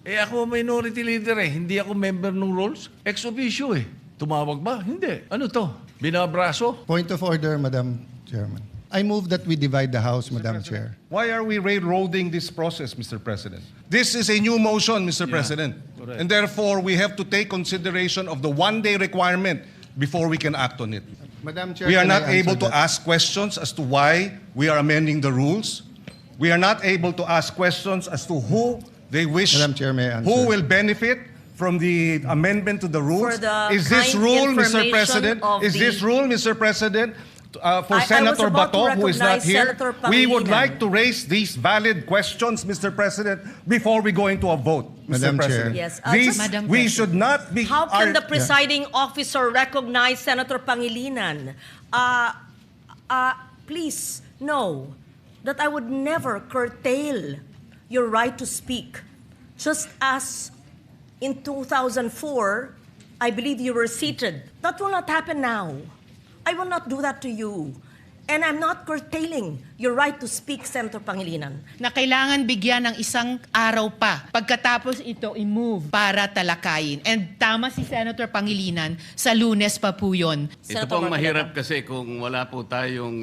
Eh ako minority leader eh. Hindi ako member ng rules. Ex officio eh. Tumawag ba? Hindi. Ano to? Binabraso? Point of order, Madam Chairman. I move that we divide the House, Madam Chair. Why are we railroading this process, Mr. President? This is a new motion, Mr. President. correct. And therefore, we have to take consideration of the one-day requirement before we can act on it. Madam Chair, We are can I not able answer to that? ask questions as to why we are amending the rules. We are not able to ask questions as to who they wish, Madam Chair, may I answer? who will benefit from the amendment to the rules. For the Is this kind rule, Mr. information President? of Is this the- rule, Mr. President, for I Senator was about to Bato, who is not recognize here? Senator We would Pangilinan. like to raise these valid questions, Mr. President, before we go into a vote, Mr. Madam Chair. President. Yes, These, Madam we President. should not be... How can our- the presiding officer recognize Senator Pangilinan? Please know that I would never curtail your right to speak. Just as in 2004, I believe you were seated. That will not happen now. I will not do that to you. And I'm not curtailing your right to speak, Senator Pangilinan. Na kailangan bigyan ng isang araw pa pagkatapos ito i-move para talakayin. And tama si Senator Pangilinan, sa Lunes pa po yun. Ito Senator pong Marcoleta. mahirap kasi kung wala po tayong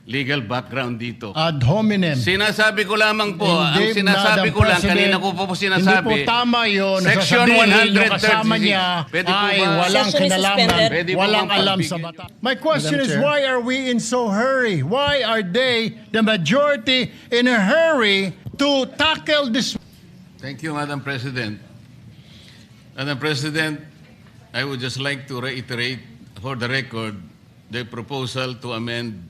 legal background dito. Ad hominem. Sinasabi ko lamang po, ang Hindi, sinasabi Madam ko lang, President, kanina ko po sinasabi. Hindi po tama yun. Section Nasasabihin yung kasama 136. niya Pwede po ay ba- walang Session is kinalaman, suspended. Pwede po walang bang alam sa pagbigyan bata. My question Madam is, Chair. why are we in so hurry? Why are they, the majority, in a hurry to tackle this? Thank you, Madam President. Madam President, I would just like to reiterate for the record the proposal to amend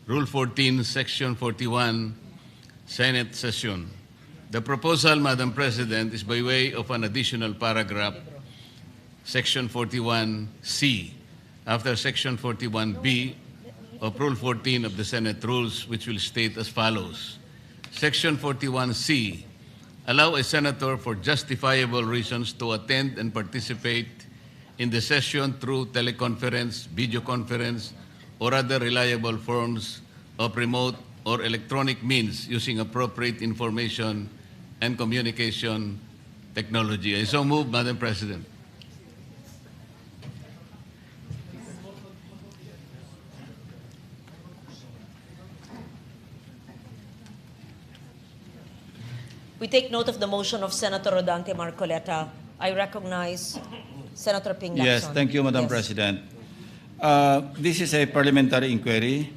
Rule 14, Section 41, Senate session. The proposal, Madam President, is by way of an additional paragraph, Section 41C, after Section 41B of Rule 14 of the Senate Rules, which will state as follows. Section 41C, allow a senator for justifiable reasons to attend and participate in the session through teleconference, video conference, or other reliable forms of remote or electronic means using appropriate information and communication technology. I so move, Madam President. We take note of the motion of Senator Rodante Marcoleta. I recognize Senator Ping Lacson. Yes, thank you, Madam Yes. President. This is a parliamentary inquiry.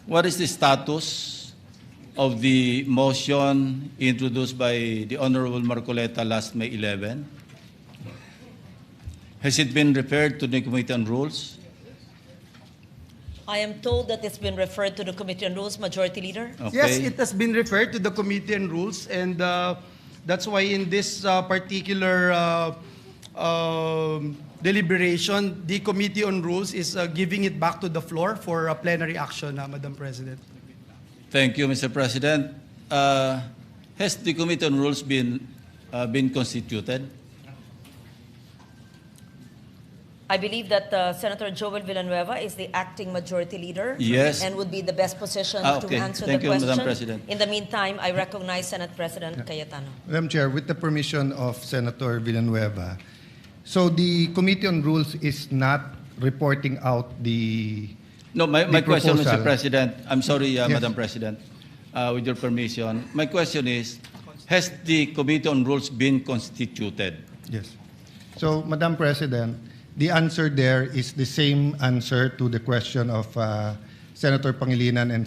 What is the status of the motion introduced by the Honorable Marcoleta last May 11? Has it been referred to the Committee on Rules? I am told that it's been referred to the Committee on Rules, Majority Leader. Okay. Yes, it has been referred to the Committee on Rules, and that's why in this particular deliberation, the Committee on Rules is giving it back to the floor for a plenary action, Madam President. Thank you, Mr. President. Has the Committee on Rules been constituted? I believe that Senator Joel Villanueva is the acting Majority Leader. Yes. And would be the best position Okay. to answer Thank the you, question. Madam President. In the meantime, I recognize Senate President Cayetano. Madam Chair, with the permission of Senator Villanueva, so the Committee on Rules is not reporting out the... No, my The question, proposal. Mr. President, I'm sorry, Yes. Madam President, with your permission. My question is, has the Committee on Rules been constituted? Yes. So, Madam President, the answer there is the same answer to the question of Senator Pangilinan and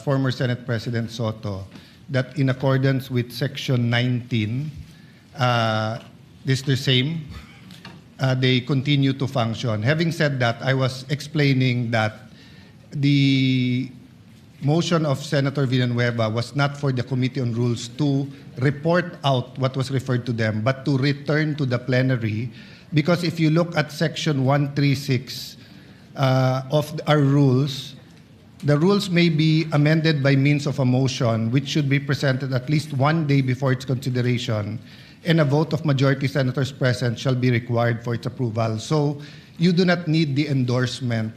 former Senate President Soto, that in accordance with Section 19, this is the same. They continue to function. Having said that, I was explaining that the motion of Senator Villanueva was not for the Committee on Rules to report out what was referred to them, but to return to the plenary. Because if you look at Section 136 of our rules, the rules may be amended by means of a motion, which should be presented at least one day before its consideration, and a vote of majority senators present shall be required for its approval. So you do not need the endorsement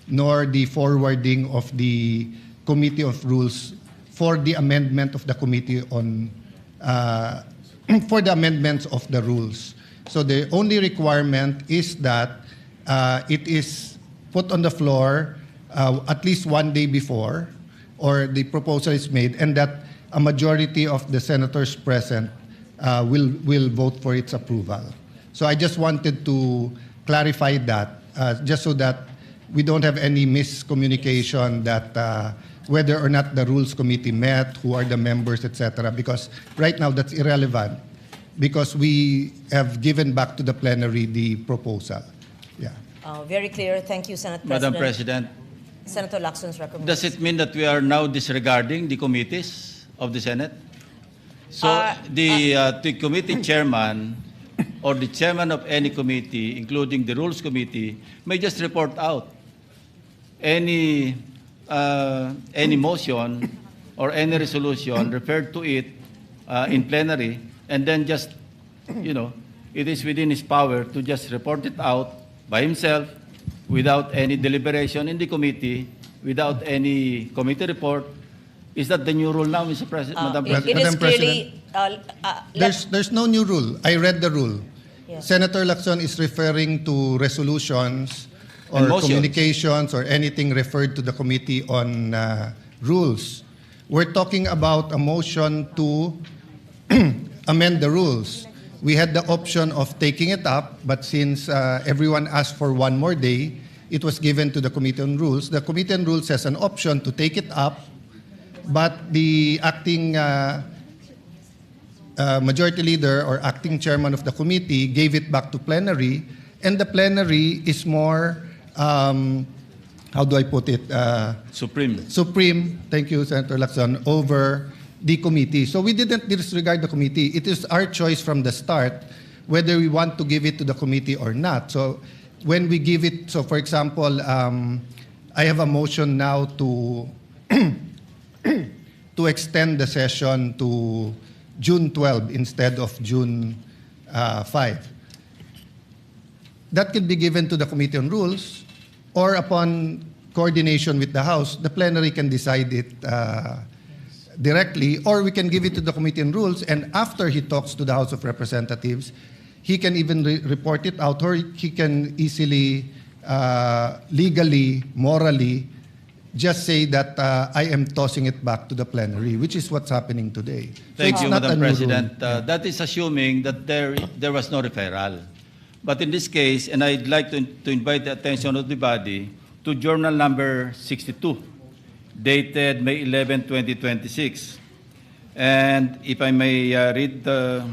nor the forwarding of the Committee of Rules for the amendment of the Committee on for the amendments of the rules. So the only requirement is that it is put on the floor at least one day before, or the proposal is made, and that a majority of the senators present will vote for its approval. So I just wanted to clarify that, just so that we don't have any miscommunication that whether or not the Rules Committee met, who are the members, etc. Because right now that's irrelevant, because we have given back to the plenary the proposal. Yeah. Very clear. Thank you, Senate President. Madam President, Senator Lacson's recommendation. does it mean that we are now disregarding the committees of the Senate? So the committee chairman or the chairman of any committee, including the Rules Committee, may just report out any motion or any resolution referred to it in plenary, and then just, it is within his power to just report it out by himself without any deliberation in the committee, without any committee report. Is that the new rule now, Mr. President, Madam President? It is Madam clearly... There's no new rule. I read the rule. Yes. Senator Lacson is referring to resolutions or And motions. communications or anything referred to the Committee on Rules. We're talking about a motion to amend the rules. We had the option of taking it up, but since everyone asked for one more day, it was given to the Committee on Rules. The Committee on Rules has an option to take it up, but the acting majority leader or acting chairman of the committee gave it back to plenary, and the plenary is more, how do I put it? Supreme, thank you, Senator Lacson, over the committee. So we didn't disregard the committee. It is our choice from the start whether we want to give it to the committee or not. So when we give it, so for example, I have a motion now to to extend the session to June 12 instead of June 5. That can be given to the Committee on Rules, or upon coordination with the House, the plenary can decide it directly, or we can give it to the Committee on Rules, and after he talks to the House of Representatives, he can even report it out, or he can easily, legally, morally, just say that I am tossing it back to the plenary, which is what's happening today. Thank So you, it's not a Madam new rule. President. That is assuming that there was no referral. But in this case, and I'd like to invite the attention of the body to Journal number 62, dated May 11, 2026. And if I may read the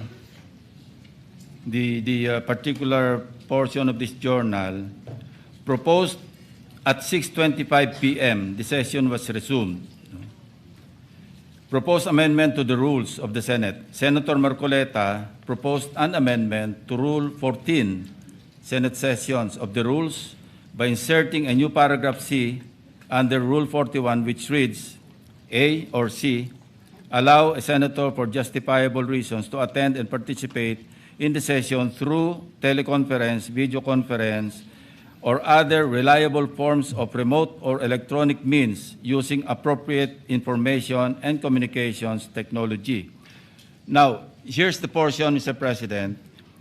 particular portion of this journal, proposed at 6:25 p.m., the session was resumed. Proposed amendment to the rules of the Senate. Senator Marcoleta proposed an amendment to Rule 14, Senate sessions of the rules, by inserting a new paragraph C under Rule 41, which reads, A or C, allow a senator for justifiable reasons to attend and participate in the session through teleconference, video conference, or other reliable forms of remote or electronic means using appropriate information and communications technology. Now, here's the portion, Mr. President,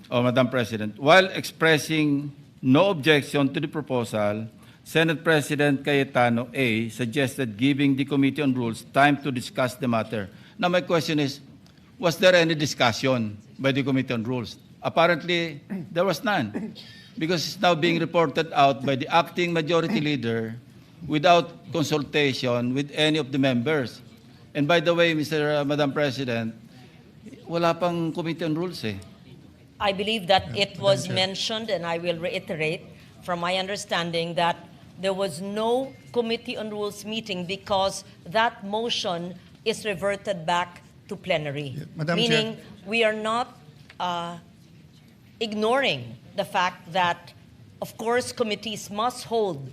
or Madam President. While expressing no objection to the proposal, Senate President Cayetano A. suggested giving the Committee on Rules time to discuss the matter. Now, my question is, was there any discussion by the Committee on Rules? Apparently, there was none, because it's now being reported out by the acting majority leader without consultation with any of the members. And by the way, Madam President, wala pang Committee on Rules eh. I believe that it was mentioned, and I will reiterate, from my understanding, that there was no Committee on Rules meeting because that motion is reverted back to plenary. Yeah, Madam Meaning, Chair. we are not ignoring the fact that, of course, committees must hold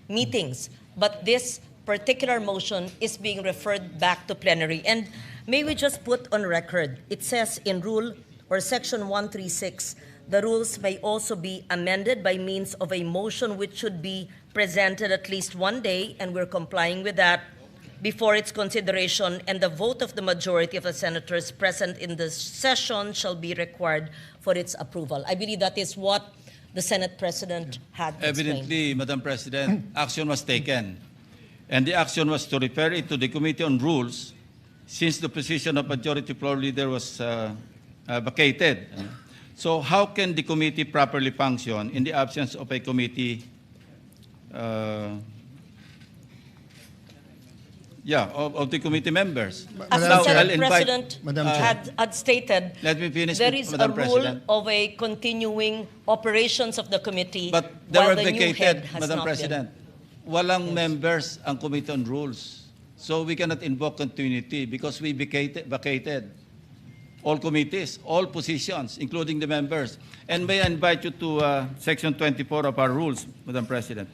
meetings, but this particular motion is being referred back to plenary. And may we just put on record, it says in Rule or Section 136, the rules may also be amended by means of a motion which should be presented at least one day, and we're complying with that. before its consideration, and the vote of the majority of the senators present in the session shall be required for its approval. I believe that is what the Senate President had explained. Evidently, Madam President, action was taken. And the action was to refer it to the Committee on Rules since the position of Majority Floor Leader was vacated. So how can the committee properly function in the absence of a committee of the committee members? As Madam the Chair. Senate I'll invite- President Madam Chair. had stated, Let me finish, there is Madam a rule President. of a continuing operations of the committee, But they while were the new head vacated, has Madam not President. Walang members ang Committee on Rules. So we cannot invoke continuity because we vacated all committees, all positions, including the members. And may I invite you to Section 24 of our rules, Madam President.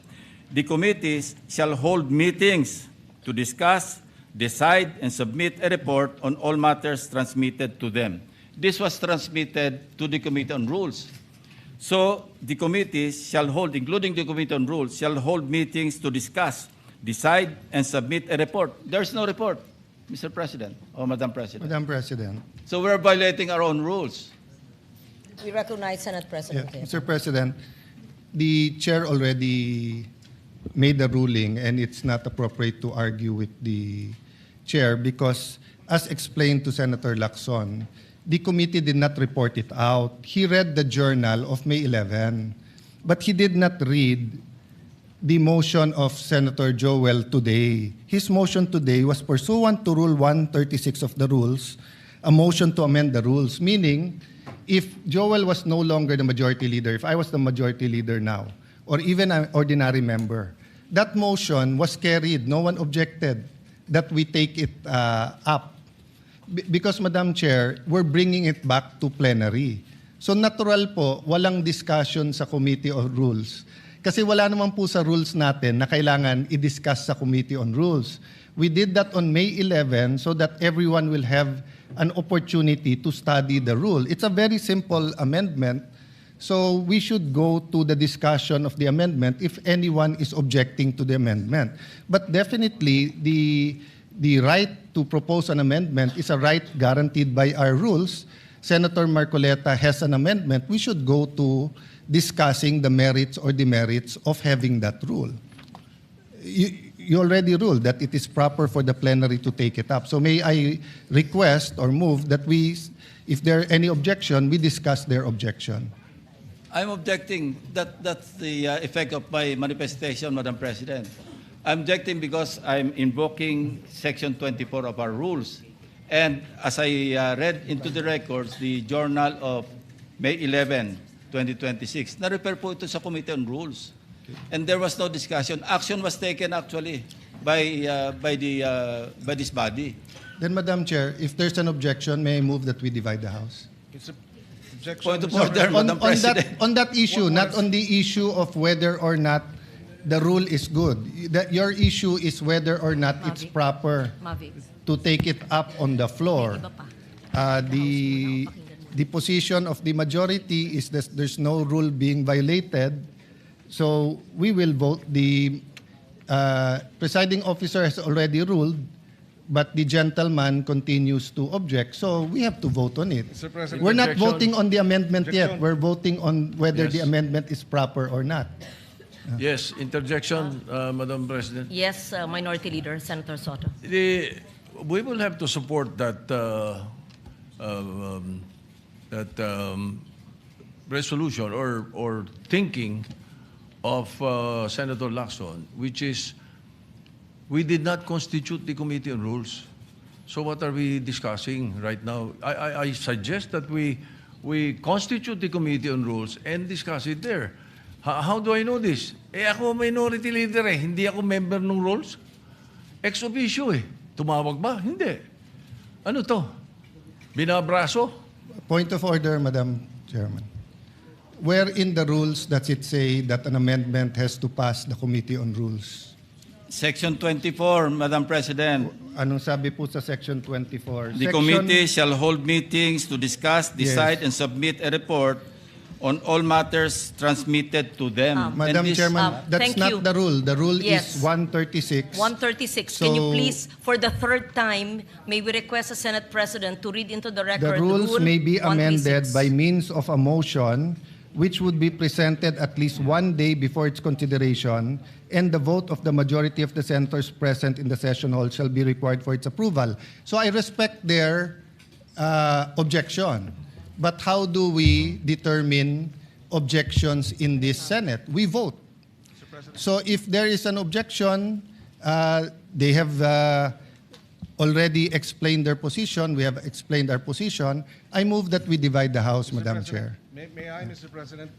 The committees shall hold meetings to discuss, decide, and submit a report on all matters transmitted to them. This was transmitted to the Committee on Rules. So the committees shall hold, including the Committee on Rules, shall hold meetings to discuss, decide, and submit a report. There's no report, Mr. President or Madam President. Madam President. So we're violating our own rules. been. We recognize Senate Yeah, President Cayetano. Mr. President, the chair already made the ruling, and it's not appropriate to argue with the chair because, as explained to Senator Lacson, the committee did not report it out. He read the journal of May 11, but he did not read the motion of Senator Joel today. His motion today was pursuant to Rule 136 of the rules, a motion to amend the rules, meaning if Joel was no longer the majority leader, if I was the majority leader now, or even an ordinary member, that motion was carried. No one objected that we take it up. Because, Madam Chair, we're bringing it back to plenary. So natural po, walang discussion sa Committee on Rules. Kasi wala naman po sa rules natin na kailangan i-discuss sa Committee on Rules. We did that on May 11 so that everyone will have an opportunity to study the rule. It's a very simple amendment. So we should go to the discussion of the amendment if anyone is objecting to the amendment. But definitely, the right to propose an amendment is a right guaranteed by our rules. Senator Marcoleta has an amendment. We should go to discussing the merits or demerits of having that rule. You already ruled that it is proper for the plenary to take it up. So may I request or move that we, if there are any objection, we discuss their objection. I'm objecting. That's the effect of my manifestation, Madam President. I'm objecting because I'm invoking Section 24 of our rules. And as I read into the records, the journal of May 11, 2026, na-refer po ito sa Committee on Rules. And there was no discussion. Action was taken actually by this body. Then, Madam Chair, if there's an objection, may I move that we divide the House? Point of order, Madam President. On that issue, not on the issue of whether or not the rule is good. Your issue is whether or not it's proper to take it up on the floor. The position of the majority is that there's no rule being violated, so we will vote. The presiding officer has already ruled, but the gentleman continues to object, so we have to vote on it. Mr. President, We're not objection. voting on the amendment yet. Objection. We're voting on whether Yes. the amendment is proper or not. Yes, interjection, Madam President. Yes, Minority Leader Senator Soto. We will have to support that resolution or thinking of Senator Lacson, which is we did not constitute the Committee on Rules. So what are we discussing right now? I suggest that we constitute the Committee on Rules and discuss it there. How do I know this? Ako minority leader hindi ako member ng rules. Ex officio Tumawag ba? Hindi. Ano to? Binabraso? Point of order, Madam Chairman. Where in the rules does it say that an amendment has to pass the Committee on Rules? Section 24, Madam President. Anong sabi po sa Section 24? The committee shall hold meetings to discuss, decide, and submit a report on all matters transmitted to them. Madam And this- Chairman, that's thank not you. the rule. The rule Yes. is 136. 136. Can you So- please, for the third time, may we request the Senate President to read into the record The rules Rule may be 136. amended by means of a motion which would be presented at least one day before its consideration, and the vote of the majority of the senators present in the session hall shall be required for its approval. So I respect their objection. But how do we determine objections in this Senate? We vote. So if there is an objection, they have already explained their position. We have explained our position. I move that we divide the House, Madam Chair. May I, Mr. President?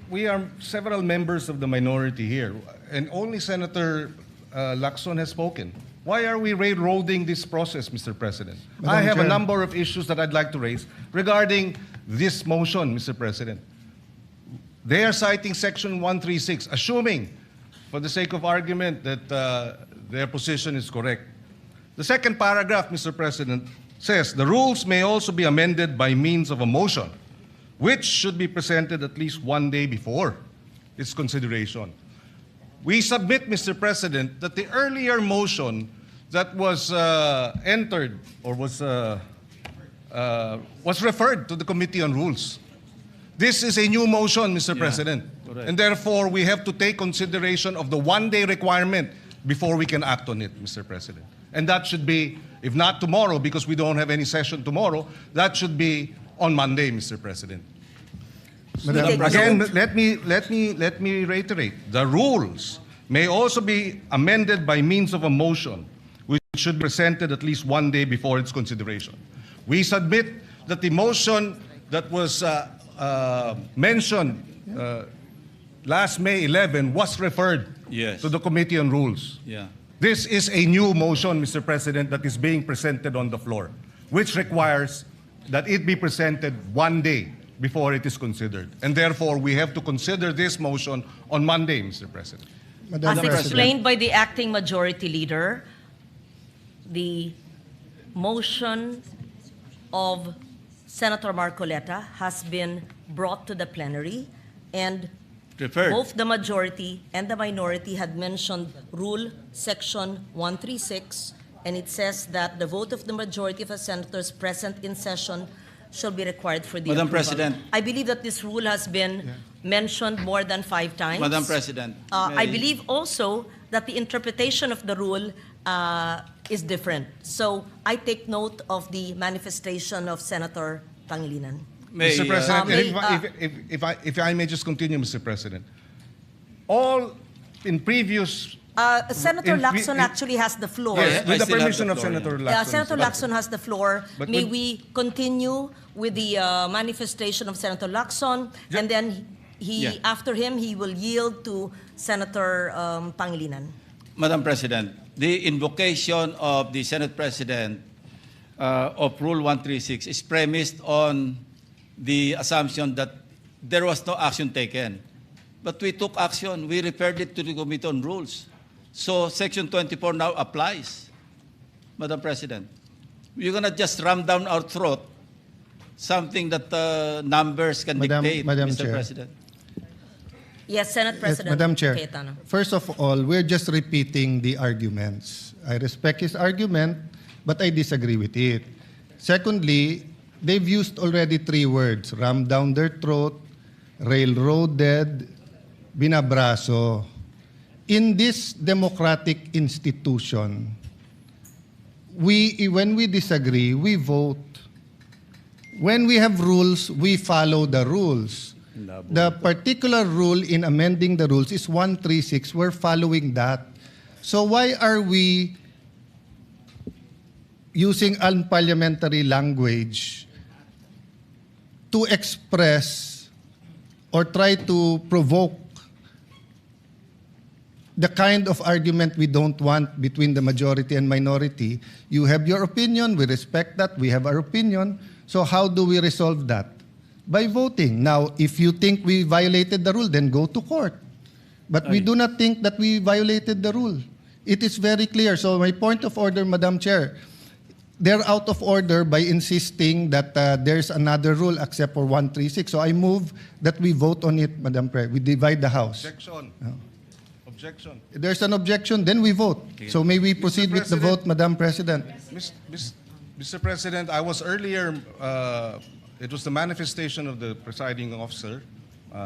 We are several members of the minority here, and only Senator Lacson has spoken. Why are we railroading this process, Mr. President? Madam I have a Chair. number of issues that I'd like to raise regarding this motion, Mr. President. They are citing Section 136, assuming, for the sake of argument, that their position is correct. The second paragraph, Mr. President, says the rules may also be amended by means of a motion, which should be presented at least one day before its consideration. We submit, Mr. President, that the earlier motion that was entered or was referred to the Committee on Rules. This is a new motion, Mr. President. correct. And therefore, we have to take consideration of the one-day requirement before we can act on it, Mr. President. And that should be, if not tomorrow, because we don't have any session tomorrow, that should be on Monday, Mr. President. Madam Again, President. let me reiterate. The rules may also be amended by means of a motion, which should be presented at least one day before its consideration. We submit that the motion that was mentioned last May 11 was referred Yes. to the Committee on Rules. Yeah. This is a new motion, Mr. President, that is being presented on the floor, which requires that it be presented one day before it is considered. And therefore, we have to consider this motion on Monday, Mr. President. Madam As President. explained by the acting majority leader, the motion of Senator Marcoleta has been brought to the plenary, and Referred. both the majority and the minority had mentioned Rule Section 136, and it says that the vote of the majority of the senators present in session shall be required for the Madam approval. President. I believe that this rule has been mentioned more than 5 times. Madam President. I may- believe also that the interpretation of the rule is different. So I take note of the manifestation of Senator Pangilinan. may, Mr. President, may- if I may just continue, Mr. President. All in previous... Senator In- Lacson in- actually has the floor. Yes, I with the still have permission the of floor, Senator yeah. Lacson. Senator Mr. Lacson has the floor. But May would- we continue with the manifestation of Senator Lacson, and then Yeah. after him, he will yield to Senator Pangilinan. Madam President, the invocation of the Senate President of Rule 136 is premised on the assumption that there was no action taken. But we took action. We referred it to the Committee on Rules. So Section 24 now applies, Madam President. You're going to just ram down our throat something that numbers can dictate, Madam Mr. Chair. President. Yes, Senate Yes, President Madam Chair. Cayetano. First of all, we're just repeating the arguments. I respect his argument, but I disagree with it. Secondly, they've used already 3 words: ram down their throat, railroaded, binabraso. In this democratic institution, when we disagree, we vote. When we have rules, we follow the rules. The particular rule in amending the rules is 136. We're following that. So why are we using unparliamentary language to express or try to provoke the kind of argument we don't want between the majority and minority? You have your opinion, we respect that, we have our opinion. So how do we resolve that? By voting. Now, if you think we violated the rule, then go to court. But we do not think that we violated the rule. It is very clear. So my point of order, Madam Chair, they're out of order by insisting that there's another rule except for 136. So I move that we vote on it, Madam President. We divide the House. Objection. Objection. If there's an objection, then we vote. So may we proceed with the President. vote, Madam President? Mr. President, I was earlier, it was the manifestation of the presiding officer,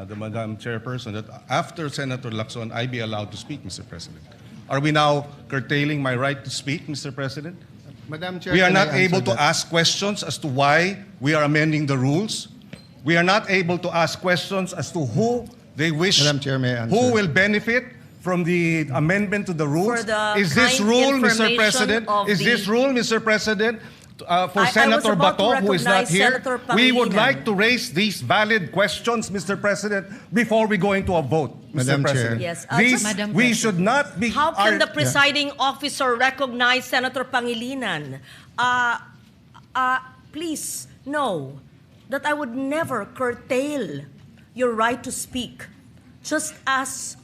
the Madam Chairperson, that after Senator Lacson, I be allowed to speak, Mr. President. Are we now curtailing my right to speak, Mr. President? Madam Chair, We are can I not answer able to that? ask questions as to why we are amending the rules. We are not able to ask questions as to who they wish, Madam Chair, may I answer? who will benefit from the amendment to the rules. For the Is this kind rule, Mr. information President? of Is the- this rule, Mr. President, for I was Senator about to Bato, who is not recognize here? Senator We would Pangilinan. like to raise these valid questions, Mr. President, before we go into a vote, Madam Mr. Chair. President. Yes, These, Madam we President. should not be... How can the are- presiding officer recognize Senator Pangilinan? Please know that I would never curtail your right to speak. Just as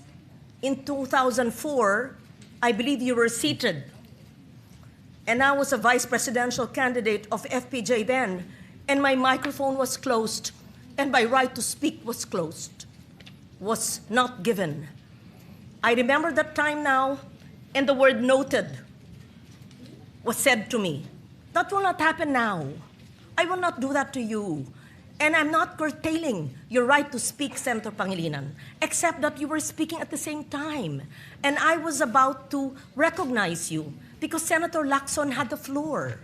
in 2004, I believe you were seated, and I was a vice presidential candidate of FPJ then, and my microphone was closed, and my right to speak was closed, was not given. I remember that time now, and the word noted was said to me. That will not happen now. I will not do that to you. And I'm not curtailing your right to speak, Senator Pangilinan, except that you were speaking at the same time. And I was about to recognize you because Senator Lacson had the floor.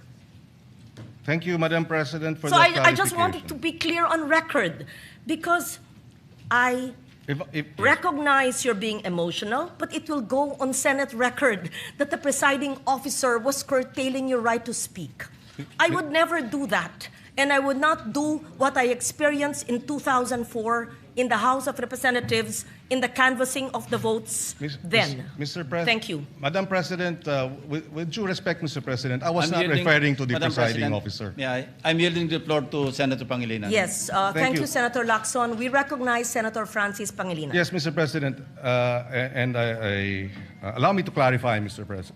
Thank you, Madam President, for So that I just wanted to clarification. be clear on record because I If- recognize you're being emotional, but it will go on Senate record that the presiding officer was curtailing your right to speak. I would never do that, and I would not do what I experienced in 2004 in the House of Representatives in the canvassing of the votes then. Mr. President. Thank you. Madam President, with due respect, Mr. President, I was I'm not yielding- referring to the Madam presiding President, officer. Yeah, I'm yielding the floor to Senator Pangilinan. Yes, Thank thank you. you, Senator Lacson. We recognize Senator Francis Pangilinan. Yes, Mr. President, and allow me to clarify,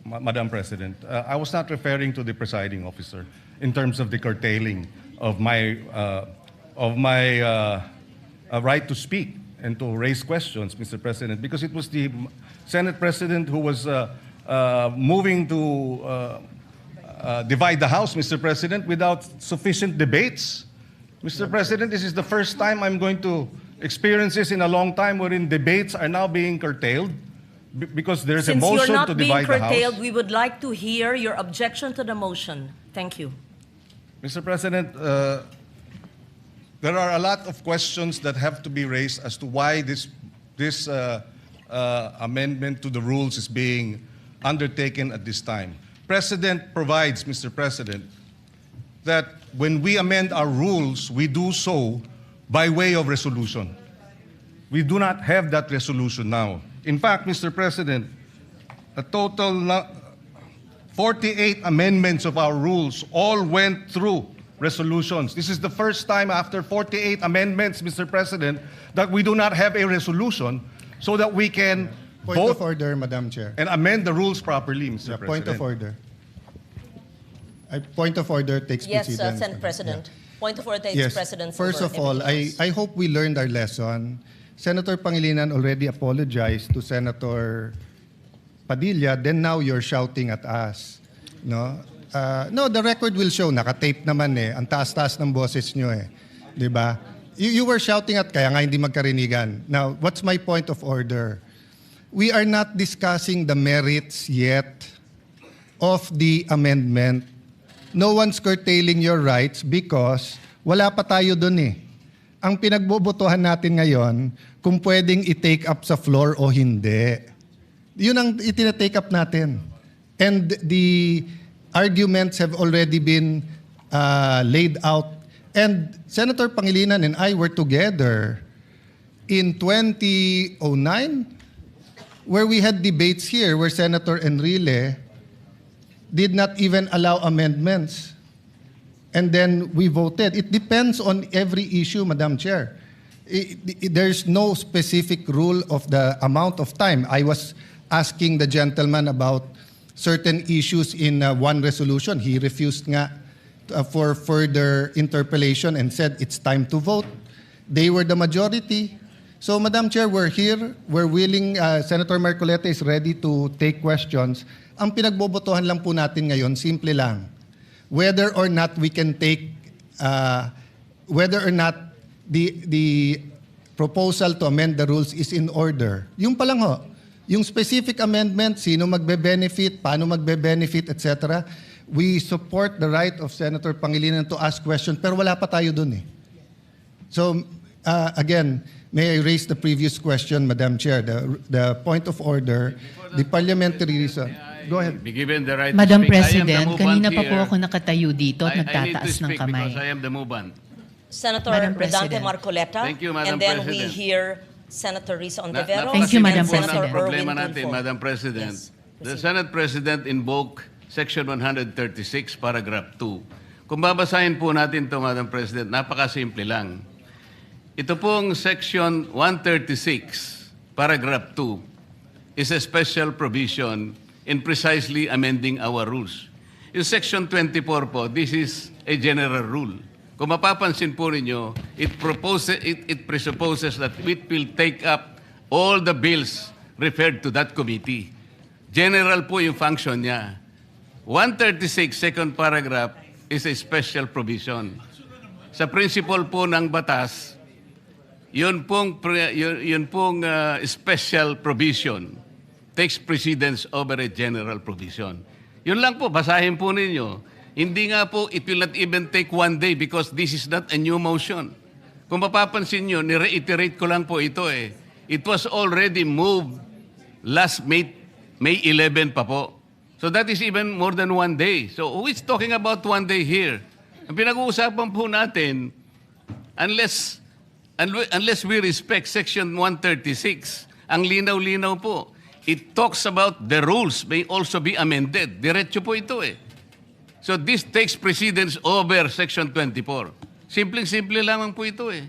Madam President. I was not referring to the presiding officer in terms of the curtailing of my right to speak and to raise questions, Mr. President, because it was the Senate President who was moving to divide the House, Mr. President, without sufficient debates. Mr. President, this is the first time I'm going to experience this in a long time wherein debates are now being curtailed because there's a Since you're motion not to being divide the curtailed, House. we would like to hear your objection to the motion. Thank you. Mr. President, there are a lot of questions that have to be raised as to why this amendment to the rules is being undertaken at this time. Precedent provides, Mr. President, that when we amend our rules, we do so by way of resolution. We do not have that resolution now. In fact, Mr. President, a total 48 amendments of our rules all went through resolutions. This is the first time after 48 amendments, Mr. President, that we do not have a resolution so that we can Point vote of order, Madam Chair. and amend the rules properly, Mr. Yeah, President. point of order. Point of order takes Yes, precedence. Senate President. Point of order takes Yes. precedence First over of all, everything else. I hope we learned our lesson. Senator Pangilinan already apologized to Senator Padilla, then now you're shouting at us. No? No, the record will show, nakatape naman eh. Ang taas-taas ng boses nyo eh. Di ba? You were shouting at kaya nga hindi magkarinigan. Now, what's my point of order? We are not discussing the merits yet of the amendment. No one's curtailing your rights because wala pa tayo dun eh. Ang pinagbobotohan natin ngayon, kung pwedeng i-take up sa floor o hindi. Yun ang itinatake up natin. And the arguments have already been laid out. And Senator Pangilinan and I were together in 2009 where we had debates here where Senator Enrile did not even allow amendments. And then we voted. It depends on every issue, Madam Chair. There's no specific rule of the amount of time. I was asking the gentleman about certain issues in one resolution. He refused nga for further interpellation and said it's time to vote. They were the majority. So, Madam Chair, we're here. We're willing. Senator Marcoleta is ready to take questions. Ang pinagbobotohan lang po natin ngayon, simple lang. Whether or not we can take, whether or not the proposal to amend the rules is in order. Yung pa lang ho. Yung specific amendment, sino magbe-benefit, paano magbe-benefit, etc. We support the right of Senator Pangilinan to ask questions, pero wala pa tayo dun eh. So, again, may I raise the previous question, Madam Chair, the point of order, the parliamentary reason. Go ahead. Be given the right Madam to speak. President, kanina pa po here. ako nakatayo dito at I need to nagtataas ng speak kamay. because I am the movant. Senator Madam Rodante President. Marcoleta. Thank you, Madam And then we President. hear Senator Risa Ontiveros. Thank you, Madam and Senator President. Problema Erwin natin, Tulfo. Madam President. Yes, The proceed. Senate President invoked Section 136, Paragraph 2. Kung babasahin po natin ito, Madam President, napakasimple lang. Ito pong Section 136, Paragraph 2, is a special provision in precisely amending our rules. Yung Section 24 po, this is a general rule. Kung mapapansin po ninyo, it presupposes that it will take up all the bills referred to that committee. General po yung function niya. 136, second paragraph, is a special provision. Sa principle po ng batas, yun pong special provision takes precedence over a general provision. Yun lang po, basahin po ninyo. Hindi nga po, it will not even take one day because this is not a new motion. Kung mapapansin nyo, ni-reiterate ko lang po ito eh. It was already moved last May 11 pa po. So that is even more than one day. So who is talking about one day here? Ang pinag-uusapan po natin, unless we respect Section 136, ang linaw-linaw po, it talks about the rules may also be amended. Diretso po ito eh. So this takes precedence over Section 24. Simpleng-simple lamang po ito eh.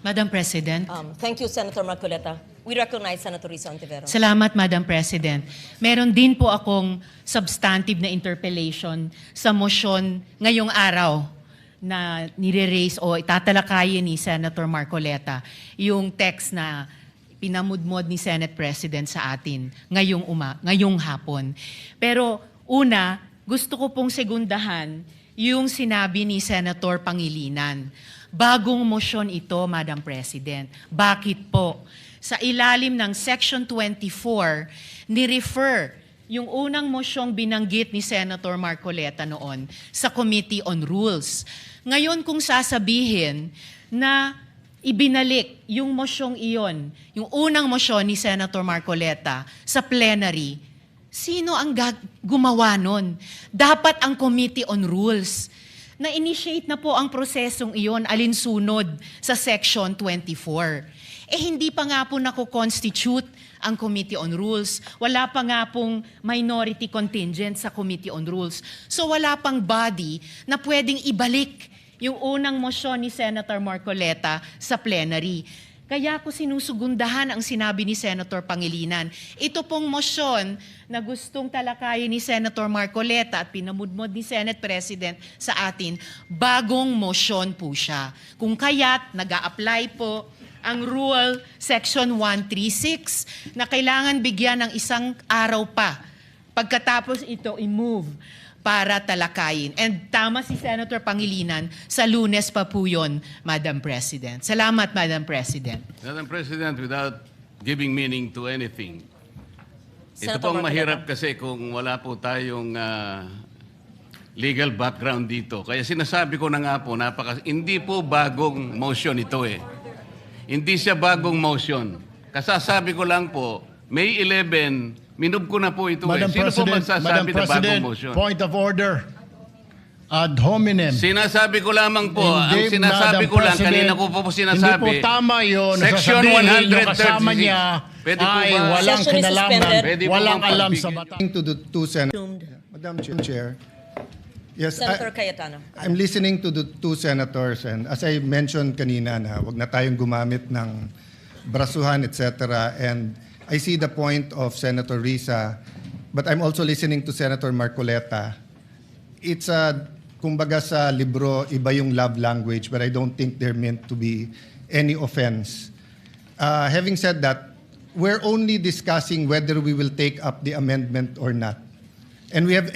Madam President. Thank you, Senator Marcoleta. We recognize Senator Risa Ontiveros. Salamat, Madam President. Meron din po akong substantive na interpellation sa motion ngayong araw na nire-raise o itatalakayin ni Senator Marcoleta yung text na pinamudmod ni Senate President sa atin ngayong hapon. Pero una, gusto ko pong segundahan yung sinabi ni Senator Pangilinan. Bagong motion ito, Madam President. Bakit po? Sa ilalim ng Section 24, ni-refer yung unang mosyong binanggit ni Senator Marcoleta noon sa Committee on Rules. Ngayon kung sasabihin na ibinalik yung mosyong iyon, yung unang mosyon ni Senator Marcoleta sa plenary, sino ang gumawa nun? Dapat ang Committee on Rules. Na-initiate na po ang prosesong iyon alinsunod sa Section 24. Hindi pa nga po nako-constitute ang Committee on Rules. Wala pa nga pong minority contingent sa Committee on Rules. So wala pang body na pwedeng ibalik yung unang mosyon ni Senator Marcoleta sa plenary. Kaya ko sinusugundahan ang sinabi ni Senator Pangilinan. Ito pong mosyon na gustong talakayin ni Senator Marcoleta at pinamudmod ni Senate President sa atin, bagong mosyon po siya. Kung kaya't nag-a-apply po ang Rule Section 136 na kailangan bigyan ng isang araw pa pagkatapos ito i-move para talakayin. And tama si Senator Pangilinan, sa Lunes pa po yun, Madam President. Salamat, Madam President. Madam President, without giving meaning to anything, ito Senator pong Marcoleta. mahirap kasi kung wala po tayong legal background dito. Kaya sinasabi ko na nga po, hindi po bagong motion ito eh. Hindi siya bagong motion. Kasasabi ko lang po, May 11, minub ko na po ito Madam eh. Sino po President, magsasabi na bagong motion? point of order. Ad hominem. Sinasabi ko lamang po, ang Hindi, sinasabi Madam ko lang, President, kanina ko po sinasabi. Hindi po tama yun. Section Sasabihin yung kasama 136. niya Pwede po ay ba? walang Session is kinalaman, suspended. Pwede po walang bang alam sa pagbigyan batas. To the two senators. Assumed. Madam Chair. Yes, Senator Cayetano. I'm listening to the two senators and as I mentioned kanina na wag na tayong gumamit ng brasuhan etc. And I see the point of Senator Risa, but I'm also listening to Senator Marcoleta. It's kumbaga sa libro, iba yung love language, but I don't think they're meant to be any offense. Having said that, we're only discussing whether we will take up the amendment or not. And we have